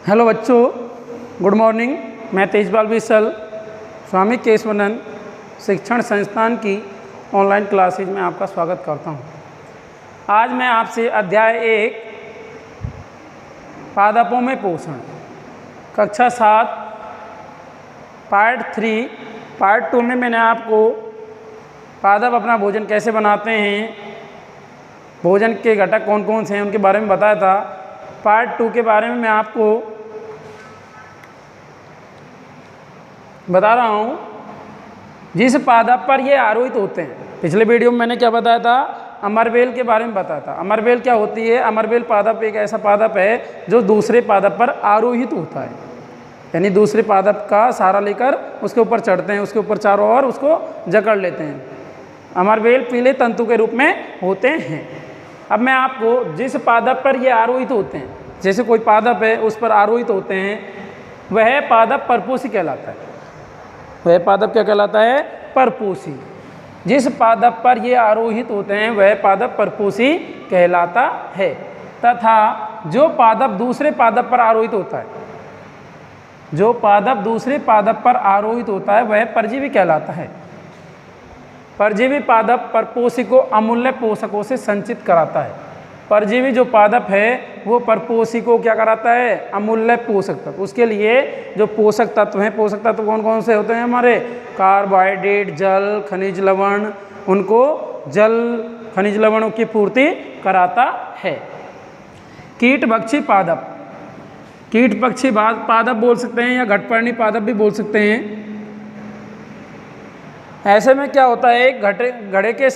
Hello बच्चों, good morning. मैं तेजपाल बिसल स्वामी केशवानंद शिक्षण संस्थान की ऑनलाइन क्लासेज में आपका स्वागत करता हूं। आज मैं आपसे अध्याय 1 पादपों में पोषण कक्षा 7 पार्ट 3 पार्ट 2 में मैंने आपको पादप अपना भोजन कैसे बनाते हैं, भोजन के घटक कौन कौन से हैं उनके बारे में बताया था। पार्ट 2 के बारे में मैं आपको बता रहा हूँ जिस पादप पर ये आरोहित होते हैं। पिछले वीडियो में मैंने क्या बताया था, अमरबेल के बारे में बताया था। अमरबेल क्या होती है? अमरबेल पादप एक ऐसा पादप है जो दूसरे पादप पर आरोहित होता है, यानी दूसरे पादप का सहारा लेकर उसके ऊपर चढ़ते हैं, उसके ऊपर चारों ओर उसको जकड़ लेते हैं। अमरबेल पीले तंतु के रूप में होते हैं। अब मैं आपको जिस पादप पर ये आरोहित होते हैं, जैसे कोई पादप है उस पर आरोहित होते हैं, वह पादप परपोषी कहलाता है। वह पादप क्या कहलाता है? परपोषी। जिस पादप पर ये आरोहित होते हैं वह पादप परपोषी कहलाता है। तथा जो पादप दूसरे पादप पर आरोहित होता है, जो पादप दूसरे पादप पर आरोहित होता है वह परजीवी कहलाता है। परजीवी पादप परपोषी को अमूल्य पोषकों से संचित कराता है। परजीवी जो पादप है वो परपोषी को क्या कराता है? अमूल्य पोषक तत्व। उसके लिए जो पोषक तत्व हैं, पोषक तत्व कौन कौन से होते हैं हमारे? कार्बोहाइड्रेट, जल, खनिज लवण, उनको जल खनिज लवणों की पूर्ति कराता है। कीटभक्षी पादप, कीटभक्षी पादप बोल सकते हैं या घटपर्णी पादप भी बोल सकते हैं। ऐसे में क्या होता है, एक घड़े के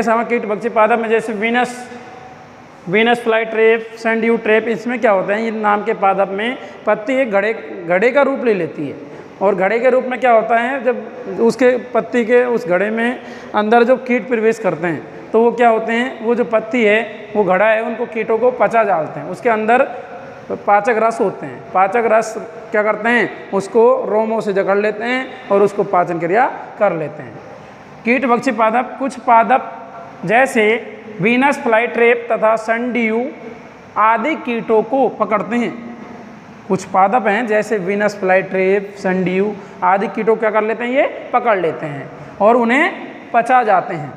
समान कीटभक्षी पादप में जैसे Venus fly trap, sundew trap, इसमें क्या होता है, इन नाम के पादप में पत्ती एक घड़े का रूप ले लेती है। और घड़े के रूप में क्या होता है, जब उसके पत्ती के उस घड़े में अंदर जो कीट प्रवेश करते हैं तो वो क्या होते हैं, वो जो पत्ती है, वो घड़ा है, उनको कीटों को पचा डालते हैं। उसके अंदर पाचक रस होते हैं। पाचक रस क्या करते हैं, उसको रोमों से जकड़ लेते हैं और उसको पाचन क्रिया कर लेते हैं। कीटभक्षी पादप कुछ पादप जैसे वीनस फ्लाई ट्रैप तथा सनड्यू आदि कीटों को पकड़ते हैं। कुछ पादप हैं जैसे वीनस फ्लाई ट्रैप, सनड्यू आदि कीटों क्या कर लेते हैं, ये पकड़ लेते हैं और उन्हें पचा जाते हैं।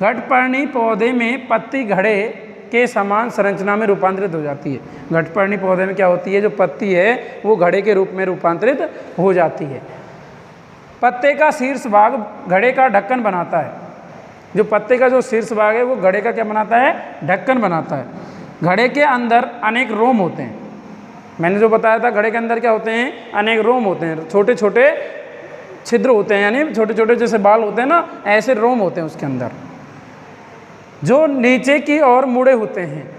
घटपर्णी पौधे में पत्ती घड़े के समान संरचना में रूपांतरित हो जाती है। घटपर्णी पौधे में क्या होती है, जो पत्ती है वो घड़े के रूप में रूपांतरित हो जाती है। पत्ते का शीर्ष भाग घड़े का ढक्कन बनाता है। जो पत्ते का जो शीर्ष भाग है वो घड़े का क्या बनाता है? ढक्कन बनाता है। घड़े के अंदर अनेक रोम होते हैं। मैंने जो बताया था, घड़े के अंदर क्या होते हैं, अनेक रोम होते हैं, छोटे छोटे छिद्र होते हैं, यानी छोटे छोटे जैसे बाल होते हैं ना, ऐसे रोम होते हैं उसके अंदर, जो नीचे की ओर मुड़े होते हैं,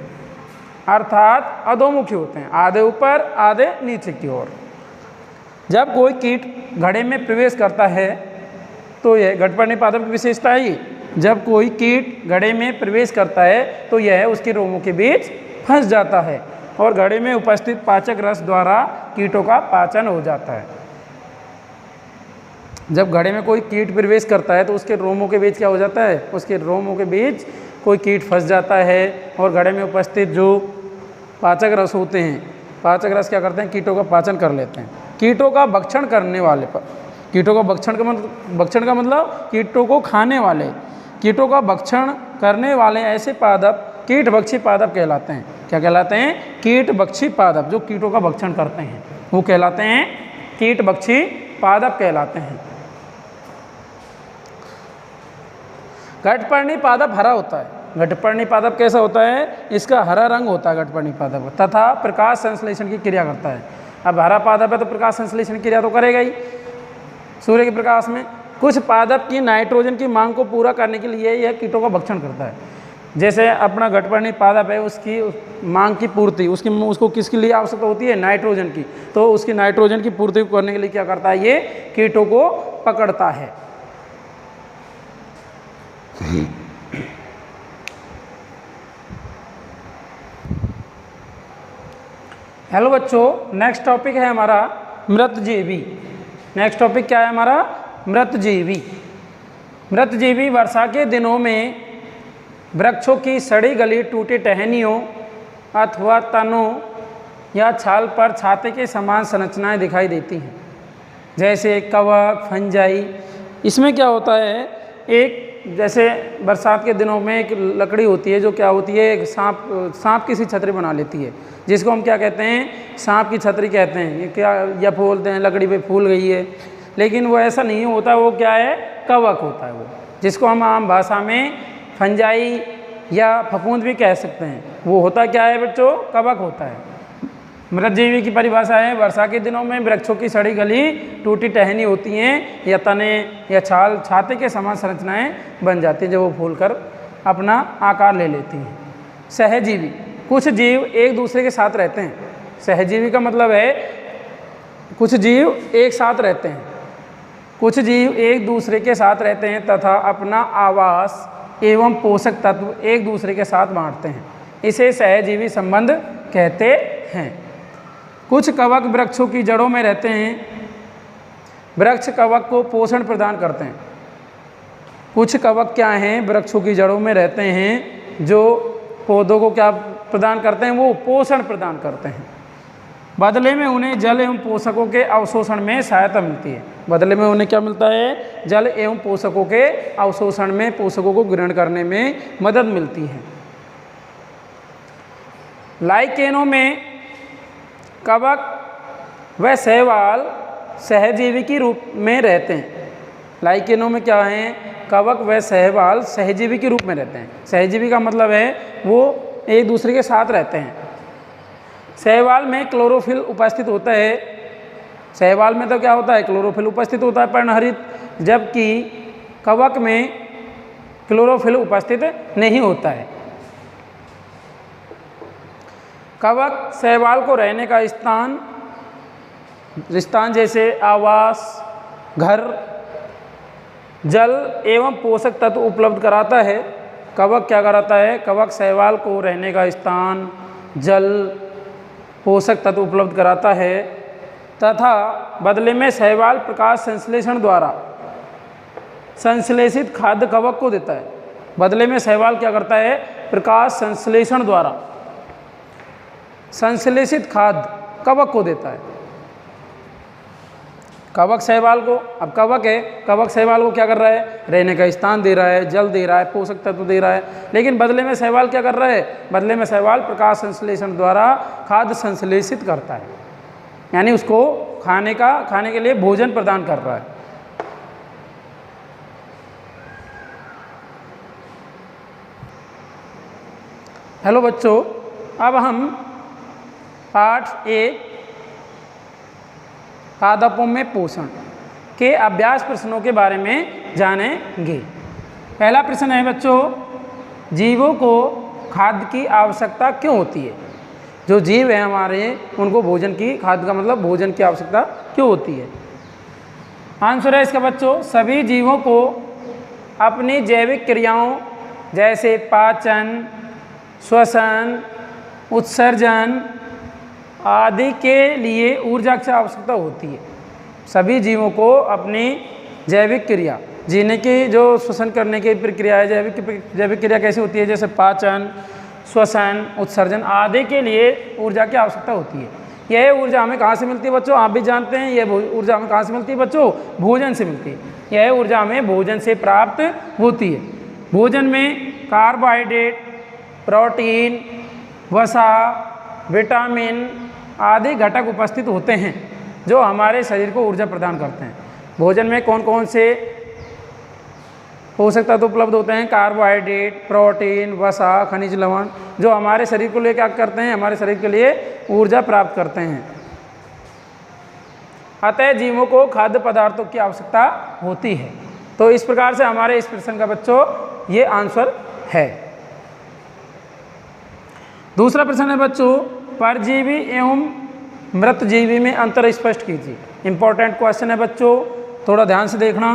अर्थात अधोमुखी होते हैं, आधे ऊपर आधे नीचे की ओर। जब कोई कीट घड़े में प्रवेश करता है तो यह घटपर्णी पादप की विशेषता है। जब कोई कीट घड़े में प्रवेश करता है तो यह उसके रोमों के बीच फंस जाता है और घड़े में उपस्थित पाचक रस द्वारा कीटों का पाचन हो जाता है। जब घड़े में कोई कीट प्रवेश करता है तो उसके रोमों के बीच क्या हो जाता है, उसके रोमों के बीच कोई कीट फंस जाता है और घड़े में उपस्थित जो पाचक रस होते हैं, पाचक रस क्या करते हैं, कीटों का पाचन कर लेते हैं। कीटों का भक्षण करने वाले पर, कीटों का भक्षण का मतलब कीटों को खाने वाले, कीटों का भक्षण करने वाले ऐसे पादप कीटभक्षी पादप कहलाते हैं। क्या कहलाते हैं? कीटभक्षी पादप। जो कीटों का भक्षण करते हैं वो कहलाते हैं कीटभक्षी पादप कहलाते हैं। घटपर्णी पादप हरा होता है। घटपर्णी पादप कैसा होता है? इसका हरा रंग होता है घटपर्णी पादप, तथा प्रकाश संश्लेषण की क्रिया करता है। अब हरा पादप है तो प्रकाश संश्लेषण क्रिया तो करेगा ही सूर्य के प्रकाश में। कुछ पादप की नाइट्रोजन की मांग को पूरा करने के लिए यह कीटों का भक्षण करता है। जैसे अपना घटपर्णी पादप है, उसकी मांग की पूर्ति, उसको किसके लिए आवश्यकता होती है? नाइट्रोजन की। तो उसकी नाइट्रोजन की पूर्ति करने के लिए क्या करता है, ये कीटों को पकड़ता है। हेलो बच्चों, नेक्स्ट टॉपिक है हमारा मृतजीवी। नेक्स्ट टॉपिक क्या है हमारा? मृतजीवी। मृतजीवी वर्षा के दिनों में वृक्षों की सड़ी गली टूटी टहनियों अथवा तनु या छाल पर छाते के समान संरचनाएं दिखाई देती हैं, जैसे कवक, फंजाई। इसमें क्या होता है, एक जैसे बरसात के दिनों में एक लकड़ी होती है जो क्या होती है, एक सांप की सी छतरी बना लेती है, जिसको हम क्या कहते हैं, सांप की छतरी कहते हैं। ये क्या या बोलते हैं लकड़ी पे फूल गई है, लेकिन वो ऐसा नहीं होता, वो क्या है, कवक होता है वो, जिसको हम आम भाषा में फंजाई या फफूंद भी कह सकते हैं। वो होता क्या है बच्चों, कवक होता है। मृतजीवी की परिभाषा है, वर्षा के दिनों में वृक्षों की सड़ी गली टूटी टहनी होती हैं या तने या छाल छाते के समान संरचनाएं बन जाती हैं, जब वो फूल कर अपना आकार ले लेती हैं। सहजीवी, कुछ जीव एक दूसरे के साथ रहते हैं। सहजीवी का मतलब है कुछ जीव एक साथ रहते हैं, कुछ जीव एक दूसरे के साथ रहते हैं तथा अपना आवास एवं पोषक तत्व एक दूसरे के साथ बांटते हैं। इसे सहजीवी संबंध कहते हैं। कुछ कवक वृक्षों की जड़ों में रहते हैं, वृक्ष कवक को पोषण प्रदान करते हैं। कुछ कवक क्या हैं, वृक्षों की जड़ों में रहते हैं, जो पौधों को क्या प्रदान करते हैं, वो पोषण प्रदान करते हैं। बदले में उन्हें जल एवं पोषकों के अवशोषण में सहायता मिलती है। बदले में उन्हें क्या मिलता है, जल एवं पोषकों के अवशोषण में, पोषकों को ग्रहण करने में मदद मिलती है। लाइकेनों में कवक व शैवाल सहजीवी के रूप में रहते हैं। लाइकेनों में क्या हैं, कवक व शैवाल सहजीवी के रूप में रहते हैं। सहजीवी का मतलब है वो एक दूसरे के साथ रहते हैं। शैवाल में क्लोरोफिल उपस्थित होता है। शैवाल में तो क्या होता है, क्लोरोफिल उपस्थित होता है पर्णहरित, जबकि कवक में क्लोरोफिल उपस्थित नहीं होता है। कवक शैवाल को रहने का स्थान जैसे आवास, घर, जल एवं पोषक तत्व उपलब्ध कराता है। कवक क्या कराता है, कवक शैवाल को रहने का स्थान, जल, पोषक तत्व उपलब्ध कराता है तथा बदले में शैवाल प्रकाश संश्लेषण द्वारा संश्लेषित खाद्य कवक को देता है। बदले में शैवाल क्या करता है, प्रकाश संश्लेषण द्वारा संश्लेषित खाद्य कवक को देता है। कवक शैवाल को, अब कवक है, कवक शैवाल को क्या कर रहा है, रहने का स्थान दे रहा है, जल दे रहा है, पोषक तत्व दे रहा है, लेकिन बदले में शैवाल क्या कर रहा है, बदले में शैवाल प्रकाश संश्लेषण द्वारा खाद्य संश्लेषित करता है, यानी उसको खाने के लिए भोजन प्रदान कर रहा है। हेलो बच्चों, अब हम पाठ 1 पादपों में पोषण के अभ्यास प्रश्नों के बारे में जानेंगे। पहला प्रश्न है बच्चों, जीवों को खाद्य की आवश्यकता क्यों होती है? जो जीव है हमारे, उनको भोजन की, खाद्य का मतलब भोजन की आवश्यकता क्यों होती है? आंसर है इसका बच्चों, सभी जीवों को अपनी जैविक क्रियाओं जैसे पाचन, श्वसन, उत्सर्जन आदि के लिए ऊर्जा की आवश्यकता होती है। सभी जीवों को अपनी जैविक क्रिया, जीने की जो श्वसन करने की प्रक्रिया है, जैविक क्रिया कैसी होती है, जैसे पाचन, श्वसन, उत्सर्जन आदि के लिए ऊर्जा की आवश्यकता होती है। यह ऊर्जा हमें कहाँ से मिलती है बच्चों? आप भी जानते हैं, यह ऊर्जा हमें कहाँ से मिलती है बच्चों? भोजन से मिलती है। यह ऊर्जा हमें भोजन से प्राप्त होती है। भोजन में कार्बोहाइड्रेट, प्रोटीन, वसा, विटामिन आदि घटक उपस्थित होते हैं जो हमारे शरीर को ऊर्जा प्रदान करते हैं। भोजन में कौन कौन से पोषक तत्व उपलब्ध होते हैं? कार्बोहाइड्रेट, प्रोटीन, वसा, खनिज लवण, जो हमारे शरीर को लिए क्या करते हैं? हमारे शरीर के लिए ऊर्जा प्राप्त करते हैं। अतः जीवों को खाद्य पदार्थों की आवश्यकता होती है। तो इस प्रकार से हमारे इस प्रश्न का बच्चों ये आंसर है। दूसरा प्रश्न है बच्चों, परजीवी एवं मृतजीवी में अंतर स्पष्ट कीजिए। इंपॉर्टेंट क्वेश्चन है बच्चों, थोड़ा ध्यान से देखना।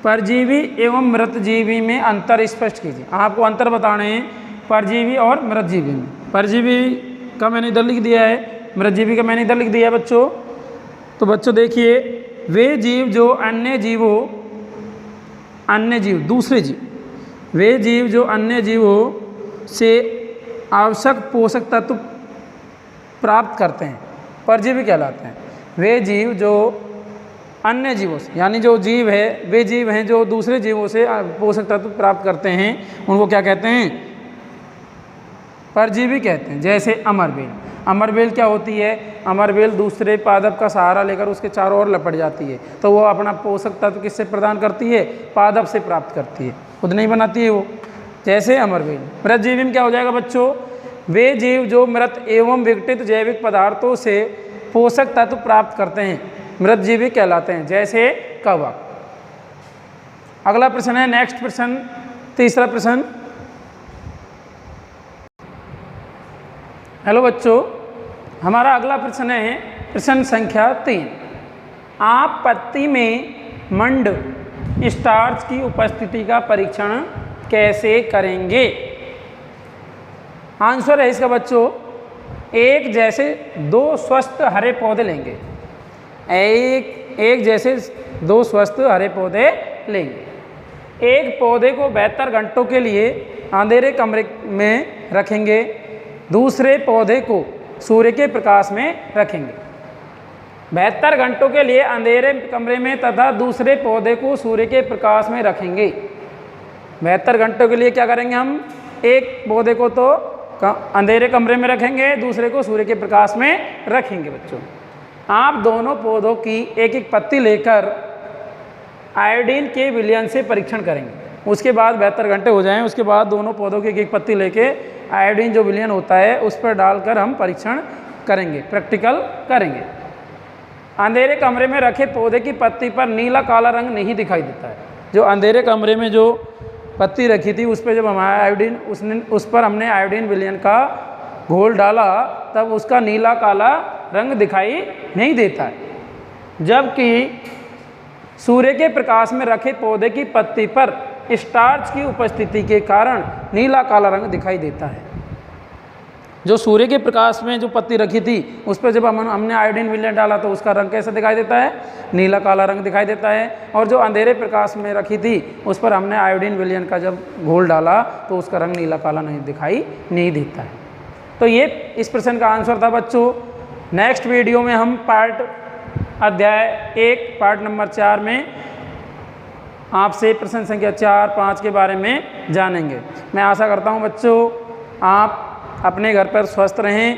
परजीवी एवं मृतजीवी में अंतर स्पष्ट कीजिए। आपको अंतर बताने हैं परजीवी और मृतजीवी में। परजीवी का मैंने इधर लिख दिया है, मृतजीवी का मैंने इधर लिख दिया है बच्चों। तो बच्चों देखिए, वे जीव जो अन्य जीवों दूसरे जीव, वे जीव जो अन्य जीवों से आवश्यक पोषक तत्व प्राप्त करते हैं परजीवी कहलाते हैं। वे जीव जो अन्य जीवों से, यानी जो जीव है वे जीव हैं जो दूसरे जीवों से पोषक तत्व प्राप्त करते हैं, उनको क्या कहते हैं? परजीवी कहते हैं। जैसे अमरबेल। अमरबेल क्या होती है? अमरबेल दूसरे पादप का सहारा लेकर उसके चारों ओर लपट जाती है, तो वो अपना पोषक तत्व किससे प्रदान करती है? पादप से प्राप्त करती है, खुद नहीं बनाती है वो। जैसे अमरबेल। मृतजीवी में क्या हो जाएगा बच्चों? वे जीव जो मृत एवं विघटित जैविक पदार्थों से पोषक तत्व प्राप्त करते हैं मृतजीवी कहलाते हैं। जैसे कवक। अगला प्रश्न है, नेक्स्ट प्रश्न, तीसरा प्रश्न। हेलो बच्चों, हमारा अगला प्रश्न है प्रश्न संख्या 3। आप पत्ती में मंड स्टार्च की उपस्थिति का परीक्षण कैसे करेंगे? आंसर है इसका बच्चों, एक जैसे 2 स्वस्थ हरे पौधे लेंगे। एक जैसे 2 स्वस्थ हरे पौधे लेंगे। एक पौधे को 72 घंटों के लिए अंधेरे कमरे में रखेंगे, दूसरे पौधे को सूर्य के प्रकाश में रखेंगे। 72 घंटों के लिए अंधेरे कमरे में तथा दूसरे पौधे को सूर्य के प्रकाश में रखेंगे। 72 घंटों के लिए क्या करेंगे हम? एक पौधे को तो अंधेरे कमरे में रखेंगे, दूसरे को सूर्य के प्रकाश में रखेंगे। बच्चों, आप दोनों पौधों की एक एक पत्ती लेकर आयोडीन के विलयन से परीक्षण करेंगे। उसके बाद 72 घंटे हो जाएं, उसके बाद दोनों पौधों की एक एक पत्ती लेके आयोडीन जो विलयन होता है उस पर डालकर हम परीक्षण करेंगे, प्रैक्टिकल करेंगे। अंधेरे कमरे में रखे पौधे की पत्ती पर नीला काला रंग नहीं दिखाई देता है। जो अंधेरे कमरे में जो पत्ती रखी थी उस पर जब हमारा आयोडीन उस पर हमने आयोडीन विलयन का घोल डाला तब उसका नीला काला रंग दिखाई नहीं देता है। जबकि सूर्य के प्रकाश में रखे पौधे की पत्ती पर स्टार्च की उपस्थिति के कारण नीला काला रंग दिखाई देता है। जो सूर्य के प्रकाश में जो पत्ती रखी थी उस पर जब हमने आयोडीन विलयन डाला तो उसका रंग कैसा दिखाई देता है? नीला काला रंग दिखाई देता है। और जो अंधेरे प्रकाश में रखी थी उस पर हमने आयोडीन विलयन का जब घोल डाला तो उसका रंग नीला काला दिखाई नहीं देता है। तो ये इस प्रश्न का आंसर था बच्चों। नेक्स्ट वीडियो में हम अध्याय 1 पार्ट नंबर 4 में आपसे प्रश्न संख्या 4, 5 के बारे में जानेंगे। मैं आशा करता हूँ बच्चों आप अपने घर पर स्वस्थ रहें,